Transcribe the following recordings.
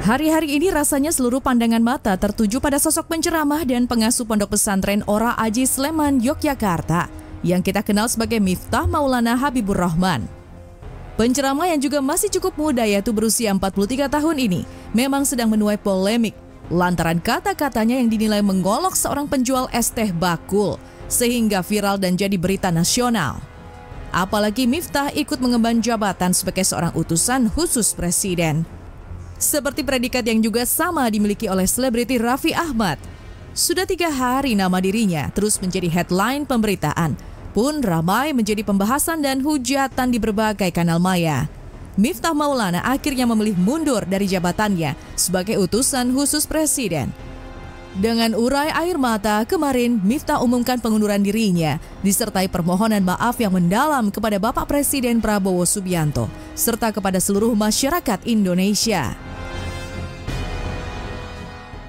Hari-hari ini rasanya seluruh pandangan mata tertuju pada sosok penceramah dan pengasuh pondok pesantren Ora Aji Sleman, Yogyakarta, yang kita kenal sebagai Miftah Maulana Habibur Rahman. Penceramah yang juga masih cukup muda, yaitu berusia 43 tahun ini, memang sedang menuai polemik lantaran kata-katanya yang dinilai menggolok seorang penjual es teh bakul, sehingga viral dan jadi berita nasional. Apalagi Miftah ikut mengemban jabatan sebagai seorang utusan khusus presiden. Seperti predikat yang juga sama dimiliki oleh selebriti Raffi Ahmad. Sudah 3 hari nama dirinya terus menjadi headline pemberitaan, pun ramai menjadi pembahasan dan hujatan di berbagai kanal maya. Miftah Maulana akhirnya memilih mundur dari jabatannya sebagai utusan khusus presiden. Dengan urai air mata, kemarin Miftah umumkan pengunduran dirinya, disertai permohonan maaf yang mendalam kepada Bapak Presiden Prabowo Subianto, serta kepada seluruh masyarakat Indonesia.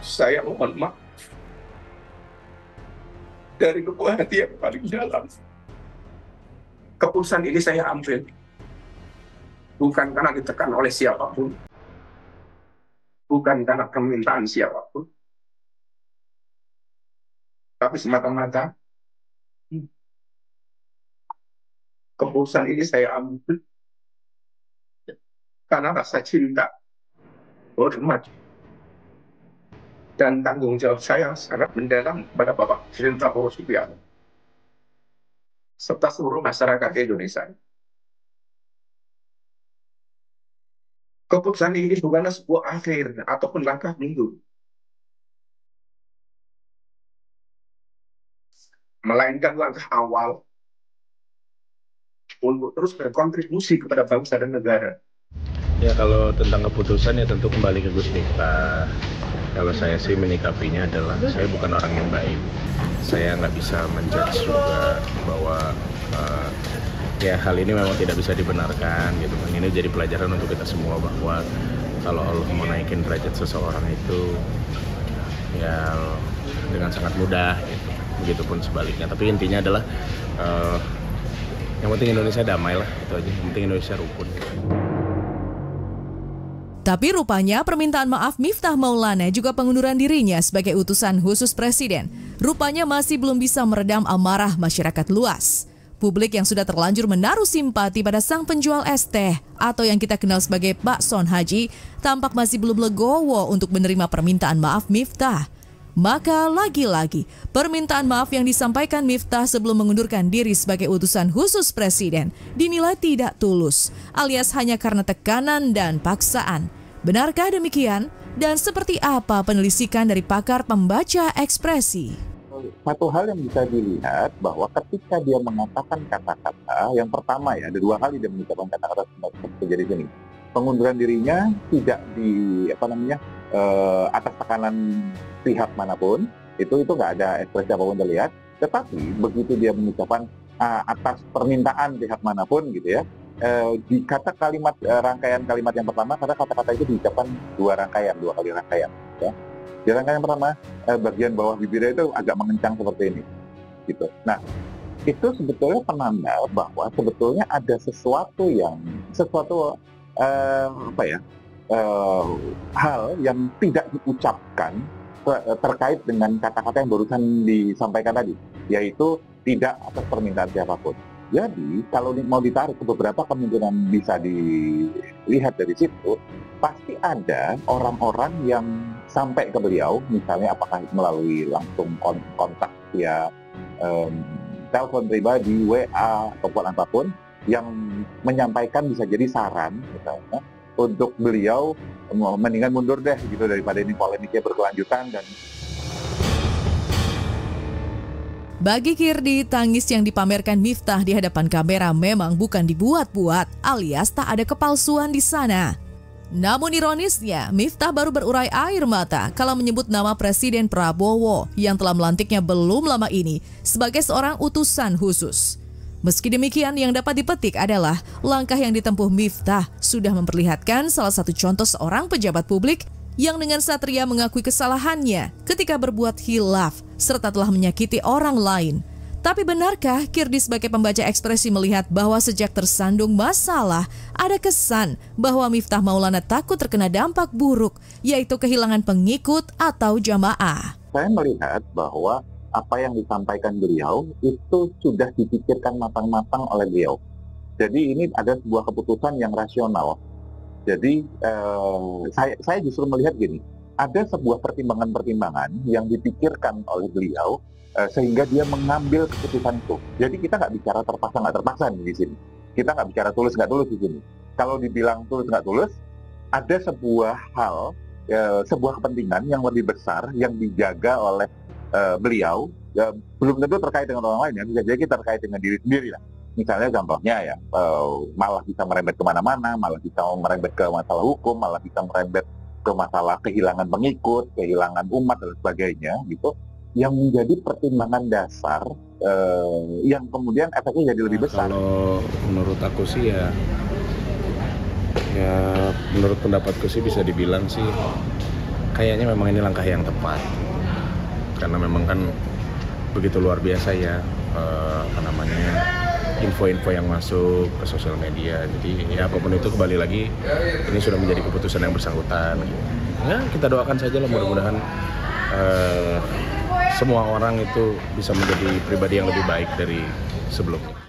Saya mohon maaf dari lubuk hati yang paling dalam. Keputusan ini saya ambil bukan karena ditekan oleh siapapun, bukan karena permintaan siapapun, tapi semata-mata keputusan ini saya ambil karena rasa cinta, hormat, dan tanggung jawab saya sangat mendalam kepada Bapak Presiden Prabowo Subianto serta seluruh masyarakat Indonesia. Keputusan ini bukanlah sebuah akhir ataupun langkah mundur, melainkan langkah awal untuk terus berkontribusi kepada bangsa dan negara. Ya, kalau tentang keputusan ya tentu kembali ke Gus Miftah. Kalau saya sih menyikapinya adalah saya bukan orang yang baik. Saya nggak bisa menjudge juga bahwa ya hal ini memang tidak bisa dibenarkan gitu. Ini jadi pelajaran untuk kita semua bahwa kalau Allah mau naikin derajat seseorang itu ya dengan sangat mudah gitu. Begitupun sebaliknya. Tapi intinya adalah yang penting Indonesia damai lah, itu aja. Yang penting Indonesia rukun. Tapi rupanya permintaan maaf Miftah Maulana juga pengunduran dirinya sebagai utusan khusus presiden rupanya masih belum bisa meredam amarah masyarakat luas. Publik yang sudah terlanjur menaruh simpati pada sang penjual es teh atau yang kita kenal sebagai Pak Son Haji tampak masih belum legowo untuk menerima permintaan maaf Miftah. Maka lagi-lagi permintaan maaf yang disampaikan Miftah sebelum mengundurkan diri sebagai utusan khusus presiden dinilai tidak tulus, alias hanya karena tekanan dan paksaan. Benarkah demikian? Dan seperti apa penelusuran dari pakar pembaca ekspresi? Satu hal yang bisa dilihat bahwa ketika dia mengatakan kata-kata, yang pertama ya, ada 2 kali dia mengucapkan kata-kata seperti di sini. Pengunduran dirinya tidak di atas tekanan pihak manapun, itu nggak ada ekspresi apapun terlihat. Tetapi begitu dia mengucapkan atas permintaan pihak manapun gitu ya, di kata kalimat rangkaian kalimat yang pertama, karena kata-kata itu diucapkan 2 kali rangkaian. Ya. Di rangkaian pertama, bagian bawah bibirnya itu agak mengencang seperti ini, gitu. Nah, itu sebetulnya penanda bahwa sebetulnya ada sesuatu hal yang tidak diucapkan terkait dengan kata-kata yang barusan disampaikan tadi, yaitu tidak atas permintaan siapapun. Jadi kalau mau ditarik ke beberapa kemungkinan bisa dilihat dari situ, pasti ada orang-orang yang sampai ke beliau, misalnya apakah melalui langsung kontak via telepon pribadi, WA ataupun apapun, yang menyampaikan bisa jadi saran misalnya untuk beliau mendingan mundur deh gitu daripada ini polemiknya berkelanjutan. Dan bagi Kirdi, tangis yang dipamerkan Miftah di hadapan kamera memang bukan dibuat-buat, alias tak ada kepalsuan di sana. Namun ironisnya, Miftah baru berurai air mata kalau menyebut nama Presiden Prabowo yang telah melantiknya belum lama ini sebagai seorang utusan khusus. Meski demikian, yang dapat dipetik adalah langkah yang ditempuh Miftah sudah memperlihatkan salah satu contoh seorang pejabat publik yang dengan satria mengakui kesalahannya ketika berbuat khilaf serta telah menyakiti orang lain. Tapi benarkah Kirdi sebagai pembaca ekspresi melihat bahwa sejak tersandung masalah, ada kesan bahwa Miftah Maulana takut terkena dampak buruk, yaitu kehilangan pengikut atau jamaah? Saya melihat bahwa apa yang disampaikan beliau itu sudah dipikirkan matang-matang oleh beliau. Jadi ini ada sebuah keputusan yang rasional. Jadi saya justru melihat gini, ada sebuah pertimbangan-pertimbangan yang dipikirkan oleh beliau sehingga dia mengambil keputusan itu. Jadi kita nggak bicara terpaksa nggak terpaksa di sini. Kita nggak bicara tulus nggak tulus di sini. Kalau dibilang tulus nggak tulus, ada sebuah hal, sebuah kepentingan yang lebih besar yang dijaga oleh beliau. Belum tentu terkait dengan orang lain ya, bisa jadi terkait dengan diri sendiri lah. Misalnya contohnya ya, malah bisa merembet kemana-mana, malah bisa merembet ke masalah hukum, malah bisa merembet ke masalah kehilangan pengikut, kehilangan umat dan sebagainya gitu. Yang menjadi pertimbangan dasar yang kemudian efeknya jadi lebih besar. Kalau menurut aku sih ya menurut pendapatku sih bisa dibilang sih kayaknya memang ini langkah yang tepat, karena memang kan begitu luar biasa ya info-info yang masuk ke sosial media. Jadi ya apapun itu kembali lagi ini sudah menjadi keputusan yang bersangkutan. Ya kita doakan saja lah, mudah-mudahan semua orang itu bisa menjadi pribadi yang lebih baik dari sebelumnya.